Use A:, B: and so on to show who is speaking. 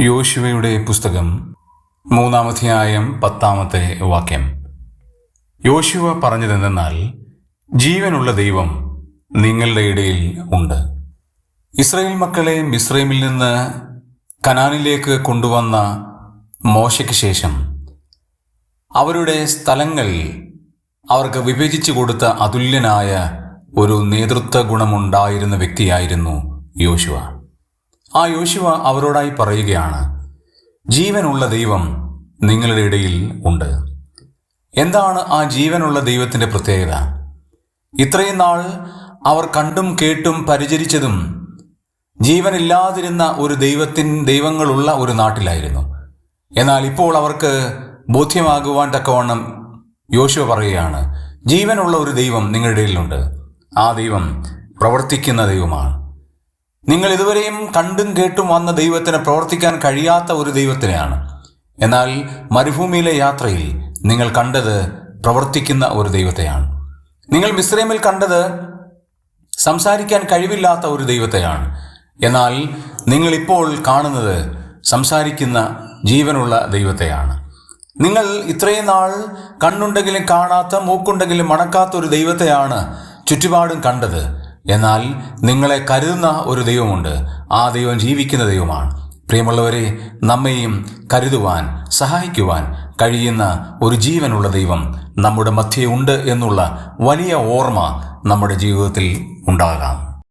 A: യോശുവയുടെ പുസ്തകം 3-ാം അധ്യായം 10-ാമത്തെ വാക്യം. യോശുവ പറഞ്ഞതെന്തെന്നാൽ, ജീവനുള്ള ദൈവം നിങ്ങളുടെ ഇടയിൽ ഉണ്ട്. ഇസ്രായേൽ മക്കളെ മിസ്രൈമിൽ നിന്ന് കനാനിലേക്ക് കൊണ്ടുവന്ന മോശയ്ക്ക് ശേഷം അവരുടെ സ്ഥലങ്ങൾ അവർക്ക് വിഭജിച്ചു കൊടുത്ത അതുല്യനായ ഒരു നേതൃത്വ ഗുണമുണ്ടായിരുന്ന വ്യക്തിയായിരുന്നു യോശുവ. ആ യോശുവ അവരോടായി പറയുകയാണ്, ജീവനുള്ള ദൈവം നിങ്ങളുടെ ഇടയിൽ ഉണ്ട്. എന്താണ് ആ ജീവനുള്ള ദൈവത്തിൻ്റെ പ്രത്യേകത? ഇത്രയും നാൾ അവർ കണ്ടും കേട്ടും പരിചരിച്ചതും ജീവനില്ലാതിരുന്ന ഒരു ദൈവങ്ങളുള്ള ഒരു നാട്ടിലായിരുന്നു. എന്നാൽ ഇപ്പോൾ അവർക്ക് ബോധ്യമാകുവാൻ തക്കവണ്ണം യോശുവ പറയുകയാണ്, ജീവനുള്ള ഒരു ദൈവം നിങ്ങളുടെ ഇടയിലുണ്ട്. ആ ദൈവം പ്രവർത്തിക്കുന്ന ദൈവമാണ്. നിങ്ങൾ ഇതുവരെയും കണ്ടും കേട്ടും വന്ന ദൈവത്തിന് പ്രവർത്തിക്കാൻ കഴിയാത്ത ഒരു ദൈവത്തിനെയാണ്. എന്നാൽ മരുഭൂമിയിലെ യാത്രയിൽ നിങ്ങൾ കണ്ടത് പ്രവർത്തിക്കുന്ന ഒരു ദൈവത്തെയാണ്. നിങ്ങൾ മിസ്രൈമിൽ കണ്ടത് സംസാരിക്കാൻ കഴിവില്ലാത്ത ഒരു ദൈവത്തെയാണ്. എന്നാൽ നിങ്ങളിപ്പോൾ കാണുന്നത് സംസാരിക്കുന്ന ജീവനുള്ള ദൈവത്തെയാണ്. നിങ്ങൾ ഇത്രയും നാൾ കണ്ണുണ്ടെങ്കിലും കാണാത്ത, മൂക്കുണ്ടെങ്കിലും മണക്കാത്ത ഒരു ദൈവത്തെയാണ് ചുറ്റുപാടും കണ്ടത്. എന്നാൽ നിങ്ങളെ കരുതുന്ന ഒരു ദൈവമുണ്ട്. ആ ദൈവം ജീവിക്കുന്ന ദൈവമാണ്. പ്രിയമുള്ളവരെ, നമ്മെയും കരുതുവാൻ, സഹായിക്കുവാൻ കഴിയുന്ന ഒരു ജീവനുള്ള ദൈവം നമ്മുടെ മധ്യേ ഉണ്ട് എന്നുള്ള വലിയ ഓർമ്മ നമ്മുടെ ജീവിതത്തിൽ ഉണ്ടാകാം.